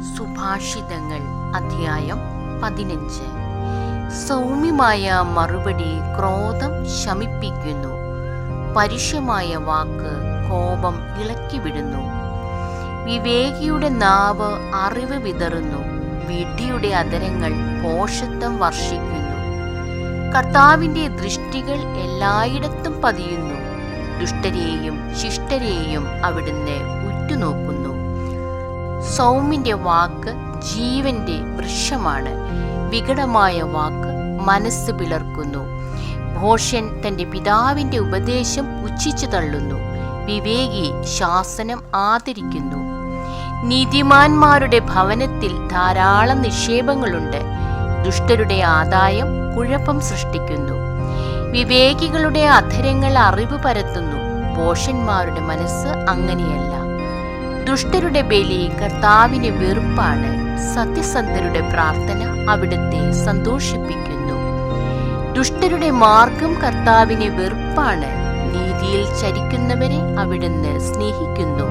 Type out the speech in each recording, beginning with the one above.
സുഭാഷിതങ്ങൾ അധ്യായം 15. സൗമ്യമായ മറുപടി ക്രോധം ശമിപ്പിക്കുന്നു, പരുഷമായ വാക്ക് കോപം ഇളക്കിവിടുന്നു. വിവേകിയുടെ നാവ് അറിവ് വിതറുന്നു, വിഡ്ഢിയുടെ അധരങ്ങൾ ഭോഷത്വം വർഷിക്കുന്നു. കർത്താവിൻ്റെ ദൃഷ്ടികൾ എല്ലായിടത്തും പതിയുന്നു, ദുഷ്ടരെയും ശിഷ്ടരെയും അവിടുന്ന് ഉറ്റുനോക്കുന്നു. സൗമ്യന്റെ വാക്ക് ജീവന്റെ വൃക്ഷമാണ്, വികടമായ വാക്ക് മനസ്സ് പിളർക്കുന്നു. ഭോഷൻ തന്റെ പിതാവിന്റെ ഉപദേശം പുച്ഛിച്ചു തള്ളുന്നു, വിവേകി ശാസനം ആദരിക്കുന്നു. നീതിമാന്മാരുടെ ഭവനത്തിൽ ധാരാളം നിക്ഷേപങ്ങളുണ്ട്, ദുഷ്ടരുടെ ആദായം കുഴപ്പം സൃഷ്ടിക്കുന്നു. വിവേകികളുടെ അധരങ്ങൾ അറിവ് പരത്തുന്നു, ഭോഷന്മാരുടെ മനസ്സ് അങ്ങനെയല്ല. ദുഷ്ടരുടെ ബലി കർത്താവിന് വെറുപ്പാണ്, സത്യസന്ധരുടെ പ്രാർത്ഥന അവിടുത്തെ സന്തോഷിപ്പിക്കുന്നു. ദുഷ്ടരുടെ മാർഗം കർത്താവിന് വെറുപ്പാണ്, നീതിയിൽ ചരിക്കുന്നവരെ അവിടുന്ന് സ്നേഹിക്കുന്നു.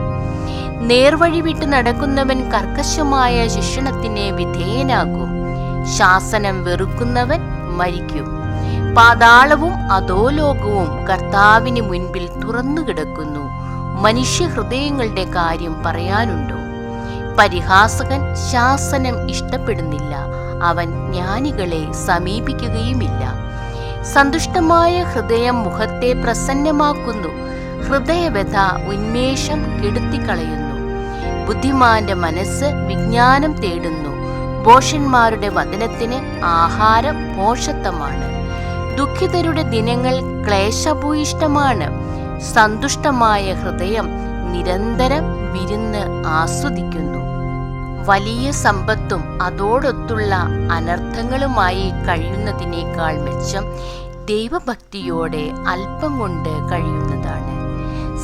നേർവഴി വിട്ട് നടക്കുന്നവൻ കർക്കശമായ ശിക്ഷണത്തിന് വിധേയനാകും, ശാസനം വെറുക്കുന്നവൻ മരിക്കും. പാതാളവും അധോലോകവും കർത്താവിന് മുൻപിൽ തുറന്നു കിടക്കുന്നു, മനുഷ്യഹൃദയങ്ങളുടെ കാര്യം പറയാനുണ്ടോ? പരിഹാസകൻ ശാസനം ഇഷ്ടപ്പെടുന്നില്ല, അവൻ ജ്ഞാനികളെ സമീപിക്കുകയുമില്ല. സന്തുഷ്ടമായ ഹൃദയം മുഖത്തെ പ്രസന്നമാക്കുന്നു, ഹൃദയവ്യഥ ഉന്മേഷം കെടുത്തിക്കളയുന്നു. ബുദ്ധിമാന്റെ മനസ്സ് വിജ്ഞാനം തേടുന്നു, ഭോഷന്മാരുടെ വദനത്തിന് ആഹാരം ഭോഷത്വമാണ്. ദുഃഖിതരുടെ ദിനങ്ങൾ ക്ലേശഭൂയിഷ്ടമാണ്, സന്തുഷ്ടമായ ഹൃദയം നിരന്തരം വിരുന്ന് ആസ്വദിക്കുന്നു. വലിയ സമ്പത്തും അതോടൊത്തുള്ള അനർത്ഥങ്ങളുമായി കഴിയുന്നതിനേക്കാൾ മെച്ചം ദൈവഭക്തിയോടെ അല്പം കൊണ്ട് കഴിയുന്നതാണ്.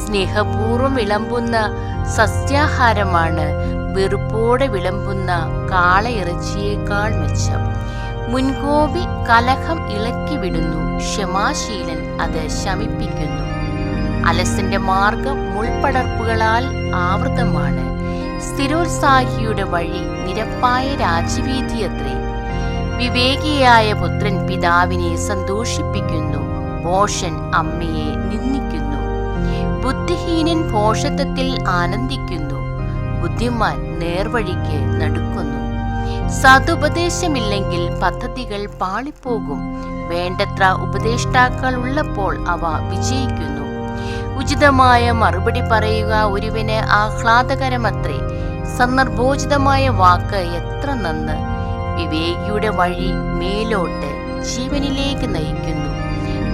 സ്നേഹപൂർവ്വം വിളമ്പുന്ന സസ്യാഹാരമാണ് വെറുപ്പോടെ വിളമ്പുന്ന കാളയിറച്ചിയേക്കാൾ മെച്ചം. മുൻകോപി കലഹം ഇളക്കി വിടുന്നു, ക്ഷമാശീലൻ അത് ശമിപ്പിക്കുന്നു. അലസന്റെ മാർഗം മുൾപടർപ്പുകളാൽ ആവൃതമാണ്, സ്ഥിരോത്സാഹിയുടെ വഴി നിരപ്പായ രാജവീതിയത്രേ. വിവേകിയായ പുത്രൻ പിതാവിനെ സന്തോഷിപ്പിക്കുന്നു, ഭോഷൻ അമ്മയെ നിന്ദിക്കുന്നു. ബുദ്ധിഹീനൻ ഭോഷത്വത്തിൽ ആനന്ദിക്കുന്നു, ബുദ്ധിമാൻ നേർവഴിക്ക് നടക്കുന്നു. സതുപദേശമില്ലെങ്കിൽ പദ്ധതികൾ പാളിപ്പോകും, വേണ്ടത്ര ഉപദേഷ്ടാക്കൾ ഉള്ളപ്പോൾ അവ വിജയിക്കുന്നു. ഉചിതമായ മറുപടി പറയുക ഒരുവന് ആഹ്ലാദകരമത്രേ, സന്ദർഭോചിതമായ വാക്ക് എത്ര നന്ന്. വിവേകിയുടെ വഴി മേലോട്ട് ജീവനിലേക്ക് നയിക്കുന്നു,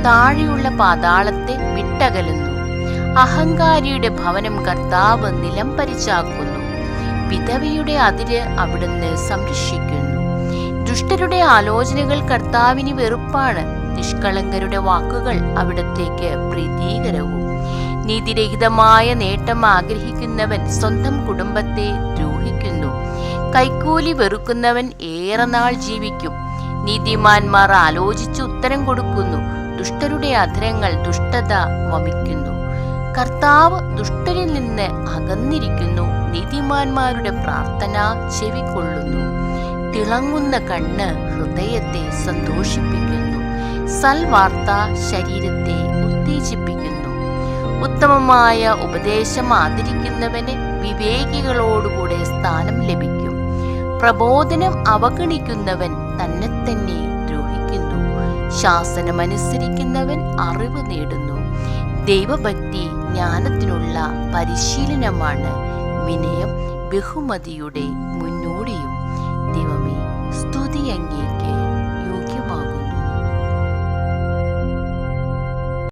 താഴെയുള്ള പാതാളത്തെ വിട്ടകലുന്നു. അഹങ്കാരിയുടെ ഭവനം കർത്താവ് നിലംപരിച്ചാക്കുന്നു, വിധവയുടെ അതിര് അവിടുന്ന് സംരക്ഷിക്കുന്നു. ദുഷ്ടരുടെ ആലോചനകൾ കർത്താവിന് വെറുപ്പാണ്, നിഷ്കളങ്കരുടെ വാക്കുകൾ അവിടത്തേക്ക് പ്രീതികരവും. നീതിരഹിതമായ നേട്ടം ആഗ്രഹിക്കുന്നവൻ സ്വന്തം കുടുംബത്തെ ദ്രോഹിക്കുന്നു, കൈക്കൂലി വെറുക്കുന്നവൻ ഏറെ നാൾ ജീവിക്കും. നീതിമാന്മാർ ആലോചിച്ച് ഉത്തരം കൊടുക്കുന്നു, ദുഷ്ടരുടെ അധരങ്ങൾ ദുഷ്ടത വമിക്കുന്നു. കർത്താവ് ദുഷ്ടരിൽ നിന്ന് അകന്നിരിക്കുന്നു, നീതിമാന്മാരുടെ പ്രാർത്ഥന ചെവിക്കൊള്ളുന്നു. തിളങ്ങുന്ന കണ്ണ് ഹൃദയത്തെ സന്തോഷിപ്പിക്കുന്നു, സൽവാർത്ത ശരീരത്തെ ഉത്തേജിപ്പിക്കുന്നു. ഉത്തമമായ ഉപദേശം ആദരിക്കുന്നവന് വിവേകികളോടുകൂടെ സ്ഥാനം ലഭിക്കും. പ്രബോധനം അവഗണിക്കുന്നവൻ തന്നെത്തന്നെ ദ്രോഹിക്കുന്നു, ശാസനമനുസരിക്കുന്നവൻ അറിവ് നേടുന്നു. ദൈവഭക്തി ജ്ഞാനത്തിനുള്ള പരിശീലനമാണ്, വിനയം ബഹുമതിയുടെ